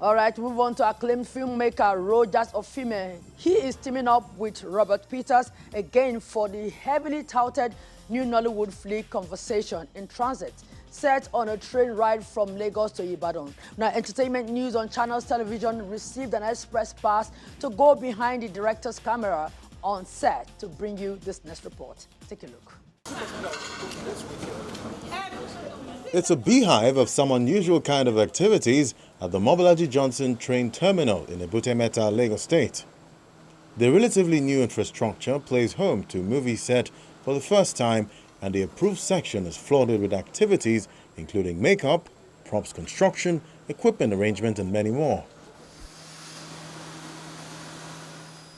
All right, move on to acclaimed filmmaker Ofime. He is teaming up with Robert Peters again for the heavily touted new Nollywood flick Conversation in Transit, set on a train ride from Lagos to Ibadan. Now, entertainment news on Channels Television received an express pass to go behind the director's camera on set to bring you this next report. Take a look. It's a beehive of some unusual kind of activities at the Mobolaji Johnson train terminal in Ebute Metta, Lagos State. The relatively new infrastructure plays home to movie set for the first time, and the approved section is flooded with activities including makeup, props construction, equipment arrangement, and many more.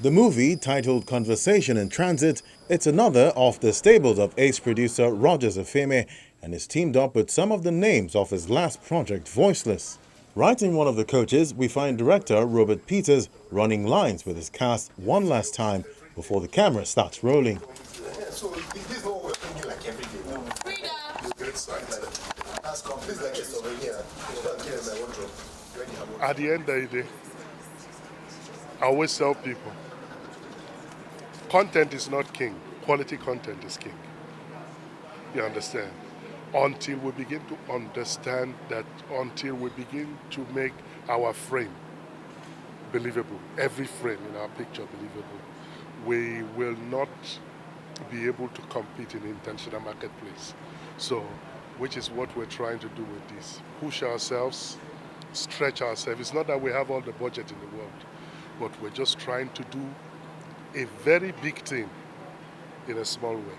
The movie, titled Conversation in Transit, it's another off the stables of ace producer Ofime, and is teamed up with some of the names of his last project, Voiceless. Right in one of the coaches, we find director Robert Peters running lines with his cast one last time before the camera starts rolling. So this is what we're thinking like every day. At the end of the day, I always tell people, content is not king, quality content is king. You understand? Until we begin to understand that, until we begin to make our frame believable, every frame in our picture believable, we will not be able to compete in the international marketplace. So, which is what we're trying to do with this. Push ourselves, stretch ourselves. It's not that we have all the budget in the world, but we're just trying to do a very big thing in a small way.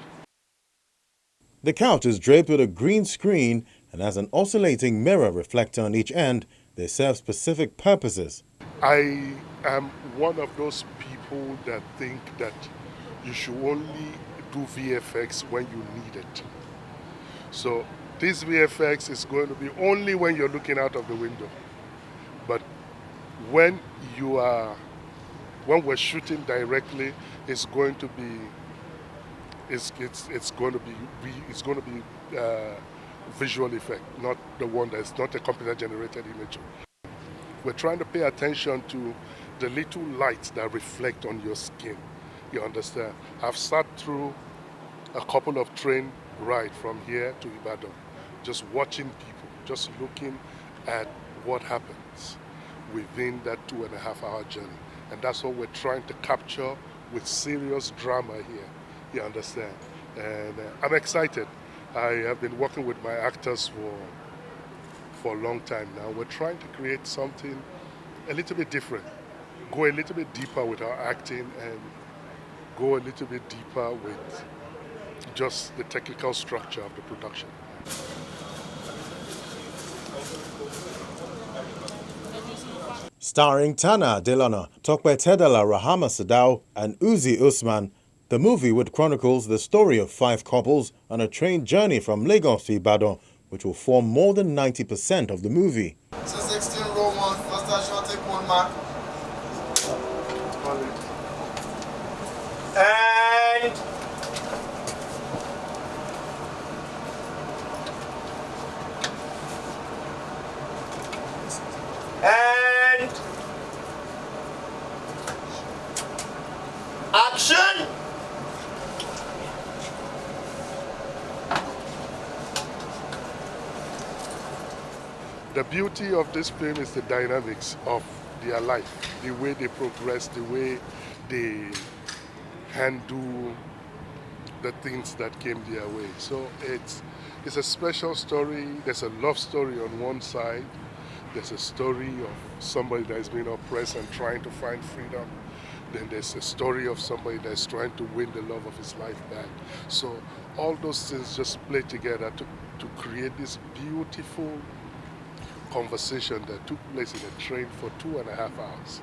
The couch is draped with a green screen and has an oscillating mirror reflector on each end. They serve specific purposes. I am one of those people that think that you should only do VFX when you need it. So this VFX is going to be only when you're looking out of the window. But when we're shooting directly, it's going to be visual effect, not the one that's not a computer generated image. We're trying to pay attention to the little lights that reflect on your skin. You understand? I've sat through a couple of train rides from here to Ibadan, just watching people, just looking at what happens within that 2.5-hour journey. And that's what we're trying to capture with serious drama here. You understand? And I'm excited. I have been working with my actors for a long time now. We're trying to create something a little bit different, go a little bit deeper with our acting, and go a little bit deeper with just the technical structure of the production. Starring Tana Delana, Tokwe Tedala Rahama Sadao, and Uzi Usman, the movie would chronicles the story of 5 couples on a train journey from Lagos to Ibadan, which will form more than 90% of the movie. So 16 row 1, first shot, take 1 mark. And action. The beauty of this film is the dynamics of their life, the way they progress, the way they handle the things that came their way. So it's a special story. There's a love story on one side. There's a story of somebody that is being oppressed and trying to find freedom. Then there's a story of somebody that's trying to win the love of his life back. So all those things just play together to create this beautiful conversation that took place in a train for 2.5 hours.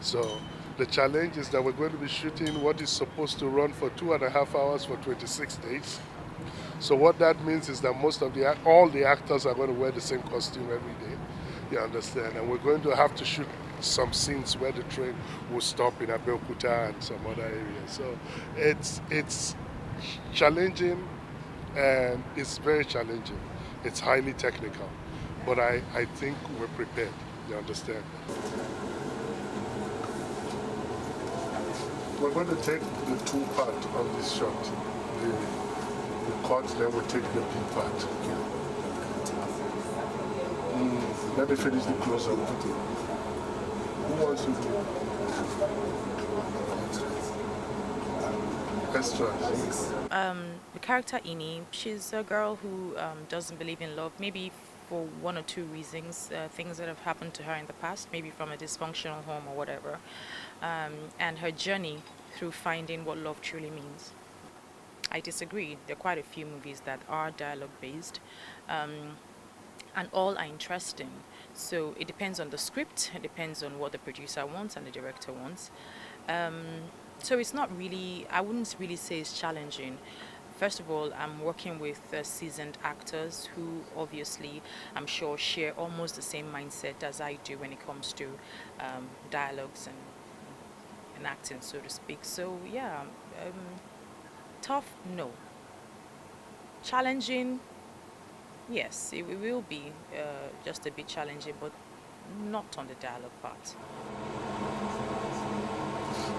So the challenge is that we're going to be shooting what is supposed to run for 2.5 hours for 26 days. So what that means is that all the actors are going to wear the same costume every day. You understand? And we're going to have to shoot some scenes where the train will stop in Abeokuta and some other areas. So it's challenging, and it's very challenging. It's highly technical, but I think we're prepared. You understand? We're going to take the two part on this shot. The cut, then we'll take the B part. Let me finish the close-up. Who wants to do extras? The character Ini, she's a girl who doesn't believe in love, maybe for one or two reasons, things that have happened to her in the past, maybe from a dysfunctional home or whatever, and her journey through finding what love truly means. I disagree. There are quite a few movies that are dialogue-based, and all are interesting. So it depends on the script, it depends on what the producer wants and the director wants. So it's not really, I wouldn't really say it's challenging. First of all, I'm working with seasoned actors who obviously, I'm sure, share almost the same mindset as I do when it comes to dialogues and acting, so to speak. So yeah, tough, no. Challenging, yes, it will be just a bit challenging, but not on the dialogue part.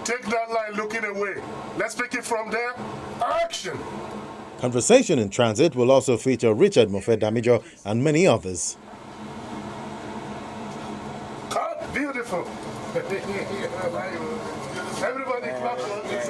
Take that line looking away. Let's pick it from there. Action! Conversation in Transit will also feature Richard Mofe-Damijo and many others. Cut! Beautiful! Everybody clap for this.